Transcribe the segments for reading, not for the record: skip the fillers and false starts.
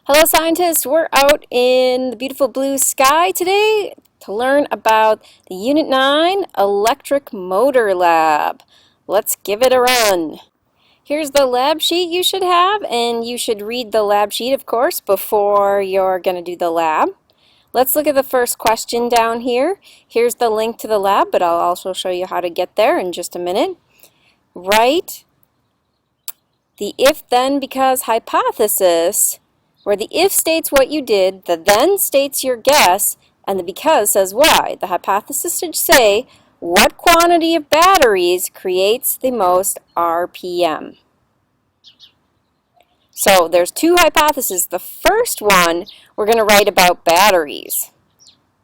Hello scientists, we're out in the beautiful blue sky today to learn about the Unit 9 Electric Motor Lab. Let's give it a run. Here's the lab sheet you should have, and you should read the lab sheet, of course, before you're going to do the lab. Let's look at the first question down here. Here's the link to the lab, but I'll also show you how to get there in just a minute. Write the if, then, because hypothesis, where the if states what you did, the then states your guess, and the because says why. The hypothesis should say what quantity of batteries creates the most RPM. So there's two hypotheses. The first one, we're going to write about batteries.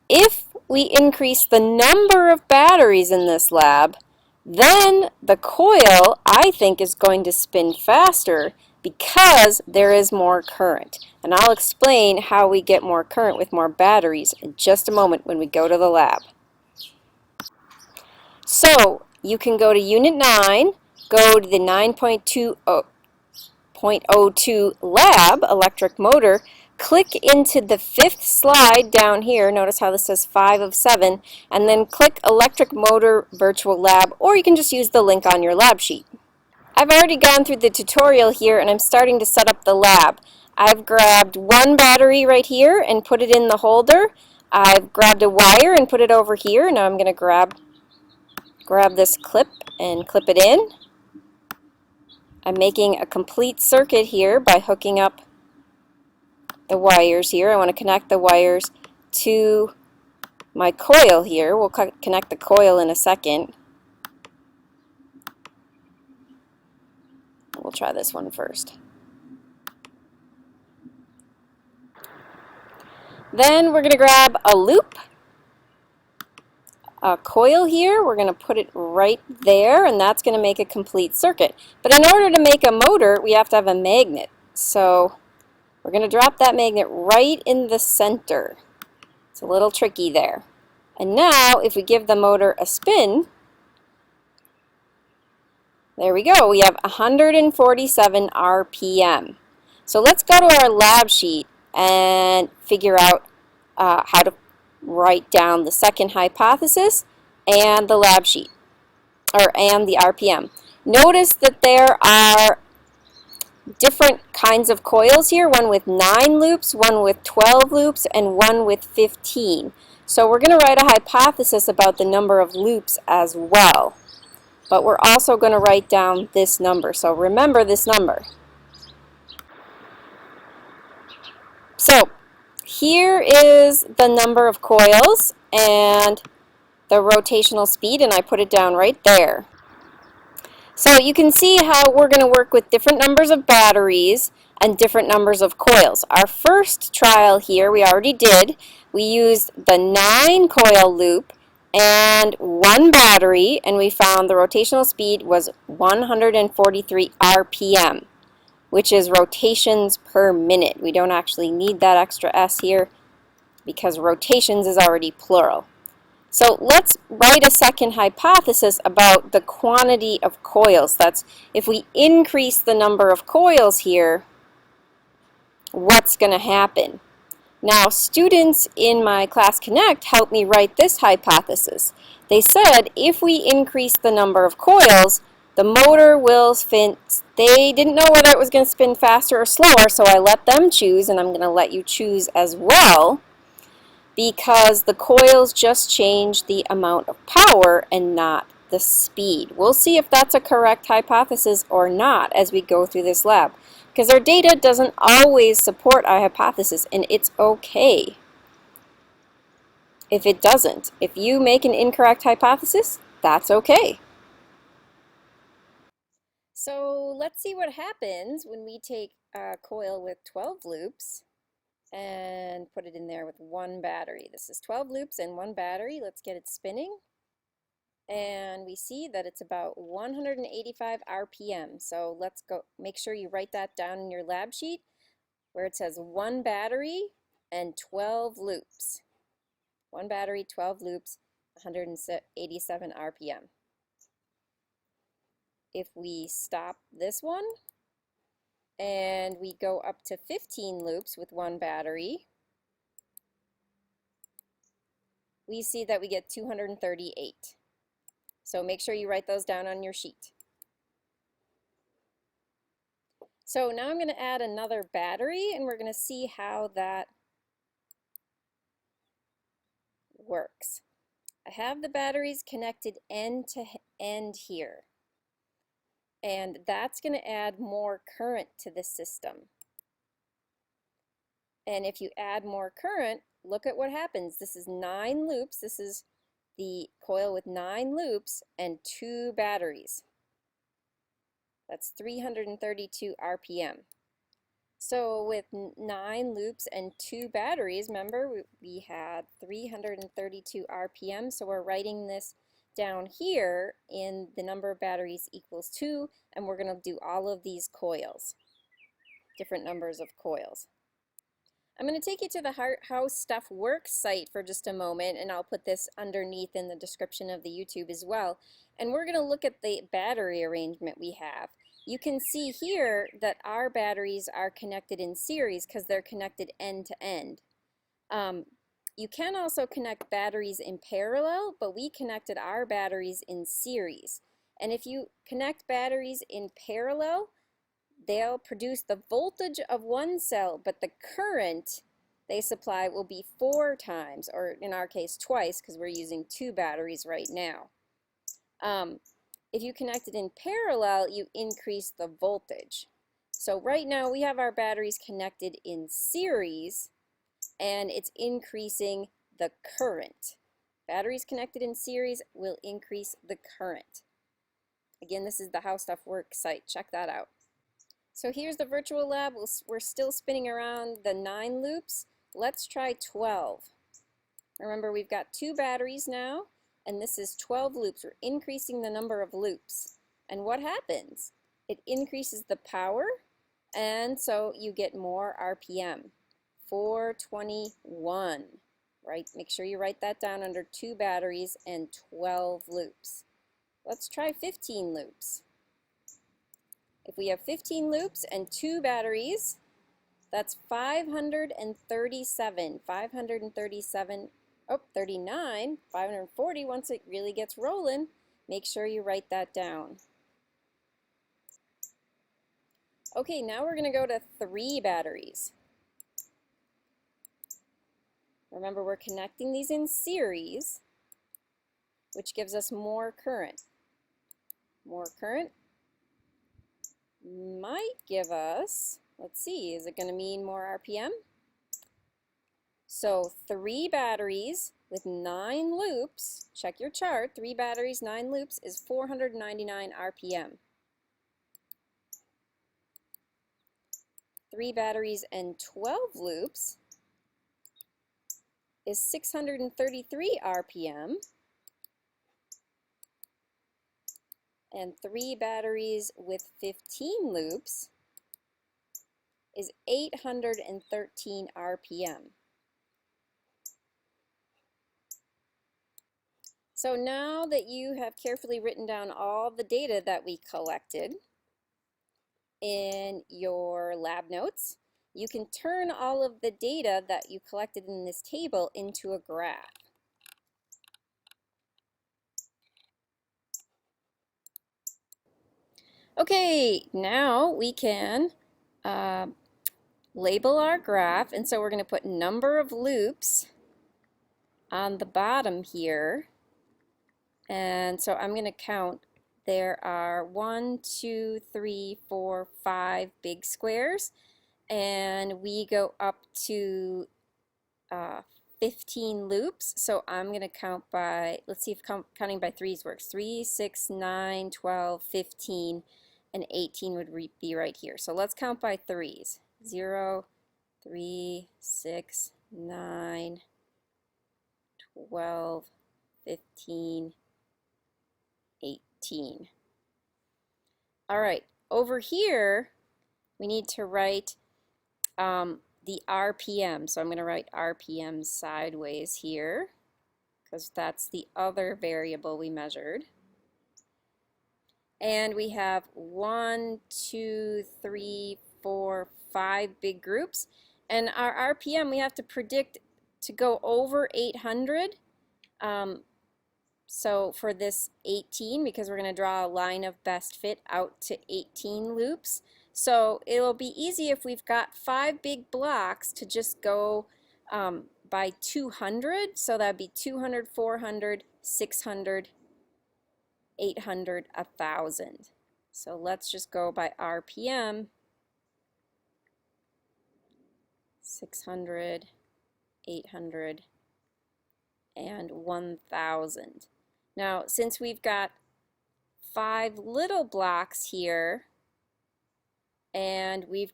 If we increase the number of batteries in this lab, then the coil, I think, is going to spin faster because there is more current. And I'll explain how we get more current with more batteries in just a moment when we go to the lab. So you can go to Unit 9, go to the 9.2.02 lab, electric motor, click into the fifth slide down here. Notice how this says 5 of 7, and then click Electric Motor Virtual Lab, or you can just use the link on your lab sheet. I've already gone through the tutorial here, and I'm starting to set up the lab. I've grabbed one battery right here and put it in the holder. I've grabbed a wire and put it over here. Now I'm going to grab this clip and clip it in. I'm making a complete circuit here by hooking up the wires here. I want to connect the wires to my coil here. We'll connect the coil in a second. We'll try this one first. Then we're going to grab a loop, a coil here. We're going to put it right there, and that's going to make a complete circuit. But in order to make a motor, we have to have a magnet. So we're going to drop that magnet right in the center. It's a little tricky there. And now, if we give the motor a spin, there we go. We have 147 RPM. So let's go to our lab sheet and figure out how to write down the second hypothesis and the lab sheet, and the RPM. Notice that there are different kinds of coils here, one with 9 loops, one with 12 loops, and one with 15. So we're going to write a hypothesis about the number of loops as well. But we're also going to write down this number. So remember this number. So here is the number of coils and the rotational speed, and I put it down right there. So you can see how we're going to work with different numbers of batteries and different numbers of coils. Our first trial here we already did. We used the 9 coil loop and 1 battery, and we found the rotational speed was 143 RPM, which is rotations per minute. We don't actually need that extra S here because rotations is already plural. So let's write a second hypothesis about the quantity of coils. That's if we increase the number of coils here, what's going to happen? Now, students in my class Connect helped me write this hypothesis. They said if we increase the number of coils, the motor will spin. They didn't know whether it was going to spin faster or slower, so I let them choose, and I'm going to let you choose as well, because the coils just change the amount of power and not the speed. We'll see if that's a correct hypothesis or not as we go through this lab, because our data doesn't always support our hypothesis, and it's okay if it doesn't. If you make an incorrect hypothesis, that's okay. So let's see what happens when we take a coil with 12 loops and put it in there with 1 battery. This is 12 loops and 1 battery. Let's get it spinning. And we see that it's about 185 RPM. So let's go, make sure you write that down in your lab sheet where it says 1 battery and 12 loops. 1 battery, 12 loops, 187 RPM. If we stop this one and we go up to 15 loops with one battery, we see that we get 238. So make sure you write those down on your sheet. So now I'm going to add another battery, and we're going to see how that works. I have the batteries connected end to end here, and that's going to add more current to the system. And if you add more current, look at what happens. This is 9 loops. This is the coil with 9 loops and 2 batteries. That's 332 RPM. So with 9 loops and 2 batteries, remember we had 332 RPM, so we're writing this down here in the number of batteries equals 2, and we're going to do all of these coils, different numbers of coils. I'm going to take you to the How Stuff Works site for just a moment, and I'll put this underneath in the description of the YouTube as well. And we're going to look at the battery arrangement we have. You can see here that our batteries are connected in series because they're connected end to end. You can also connect batteries in parallel, but we connected our batteries in series. And if you connect batteries in parallel, they'll produce the voltage of one cell, but the current they supply will be 4 times, or in our case twice, because we're using 2 batteries right now. If you connect it in parallel, you increase the voltage. So right now we have our batteries connected in series, and it's increasing the current. Batteries connected in series will increase the current. Again, this is the How Stuff Works site. Check that out. So here's the virtual lab. We're still spinning around the 9 loops. Let's try 12. Remember, we've got 2 batteries now, and this is 12 loops. We're increasing the number of loops. And what happens? It increases the power, and so you get more RPM. 421. Right? Make sure you write that down under 2 batteries and 12 loops. Let's try 15 loops. If we have 15 loops and 2 batteries, that's 537. 537, 39, 540 once it really gets rolling. Make sure you write that down. Okay, now we're going to go to 3 batteries. Remember, we're connecting these in series, which gives us more current. More current might give us, let's see, is it going to mean more RPM? So 3 batteries with 9 loops, check your chart, 3 batteries, 9 loops is 499 RPM. 3 batteries and 12 loops is 633 RPM. And 3 batteries with 15 loops is 813 RPM. So now that you have carefully written down all the data that we collected in your lab notes, you can turn all of the data that you collected in this table into a graph. Okay, now we can label our graph, and so we're going to put number of loops on the bottom here, and so I'm going to count. There are 1, 2, 3, 4, 5 big squares, and we go up to 15 loops, so I'm going to count by, let's see if counting by threes works. 3, 6, 9, 12, 15, and 18 would be right here. So let's count by threes. 0, 3, 6, 9, 12, 15, 18. All right, over here we need to write the RPM. So I'm going to write RPM sideways here because that's the other variable we measured. And we have 1, 2, 3, for 5 big groups. And our RPM, we have to predict to go over 800. So for this 18, because we're going to draw a line of best fit out to 18 loops. So it'll be easy if we've got 5 big blocks to just go by 200. So that'd be 200, 400, 600, 800, 1,000. So let's just go by RPM. 600, 800, and 1,000. Now, since we've got 5 little blocks here, and we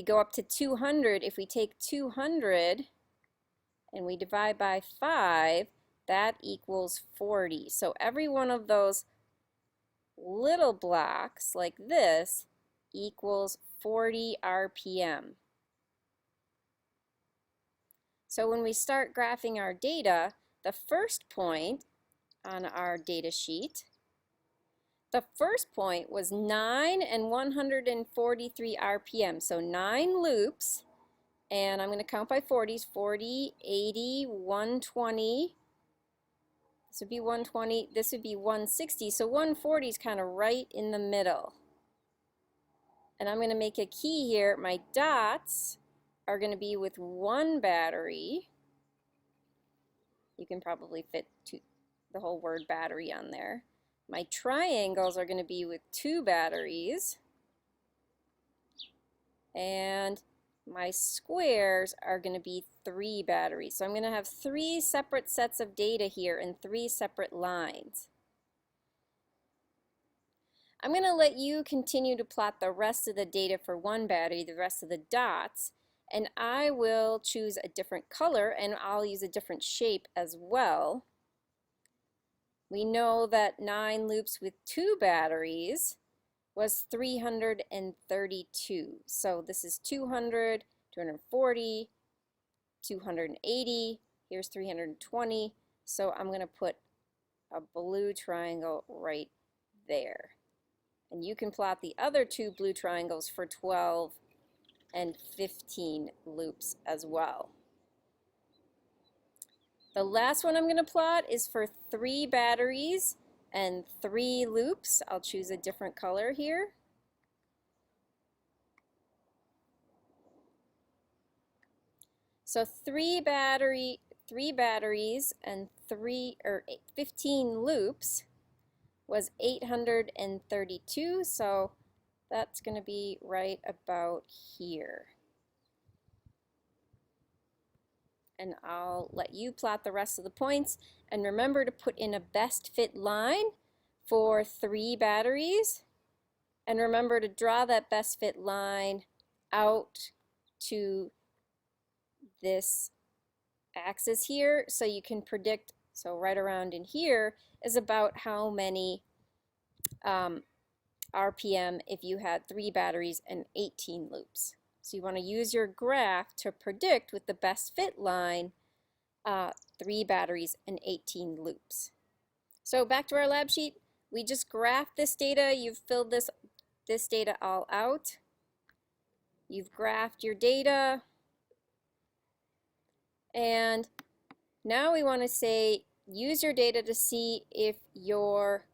go up to 200, if we take 200 and we divide by 5, that equals 40. So every one of those little blocks like this equals 40 RPM. So when we start graphing our data, the first point on our data sheet, the first point was 9 and 143 RPM. So 9 loops, and I'm going to count by 40s, 40, 80, 120. This would be 120, this would be 160. So 140 is kind of right in the middle. And I'm going to make a key here. My dots are going to be with 1 battery. You can probably fit the whole word battery on there. My triangles are going to be with 2 batteries. And my squares are going to be 3 batteries. So I'm going to have 3 separate sets of data here in 3 separate lines. I'm going to let you continue to plot the rest of the data for 1 battery, the rest of the dots, and I will choose a different color and I'll use a different shape as well. We know that 9 loops with 2 batteries was 332. So this is 200, 240, 280, here's 320. So I'm going to put a blue triangle right there. And you can plot the other 2 blue triangles for 12 and 15 loops as well. The last one I'm going to plot is for 3 batteries and 3 loops. I'll choose a different color here. So 3 batteries and 15 loops was 832. So that's going to be right about here. And I'll let you plot the rest of the points. And remember to put in a best fit line for 3 batteries. And remember to draw that best fit line out to this axis here so you can predict. So right around in here is about how many RPM if you had 3 batteries and 18 loops. So you want to use your graph to predict with the best fit line 3 batteries and 18 loops. So back to our lab sheet. We just graphed this data. You've filled this data all out. You've graphed your data. And now we want to say use your data to see if your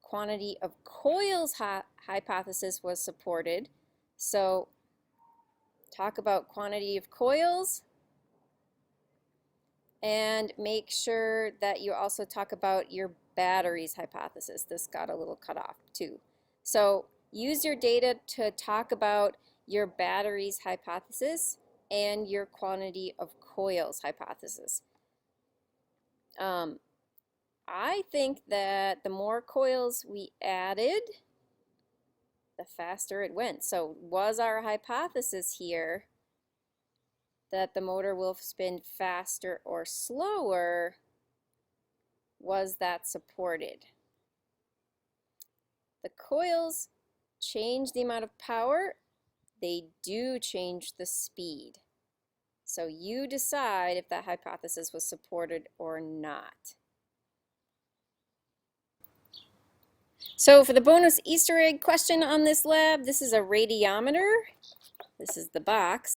quantity of coils hypothesis was supported. So talk about quantity of coils and make sure that you also talk about your batteries hypothesis. This got a little cut off too. So use your data to talk about your batteries hypothesis and your quantity of coils hypothesis. I think that the more coils we added, the faster it went. So was our hypothesis here that the motor will spin faster or slower? Was that supported? The coils change the amount of power. They do change the speed. So you decide if that hypothesis was supported or not. So for the bonus Easter egg question on this lab, this is a radiometer. This is the box.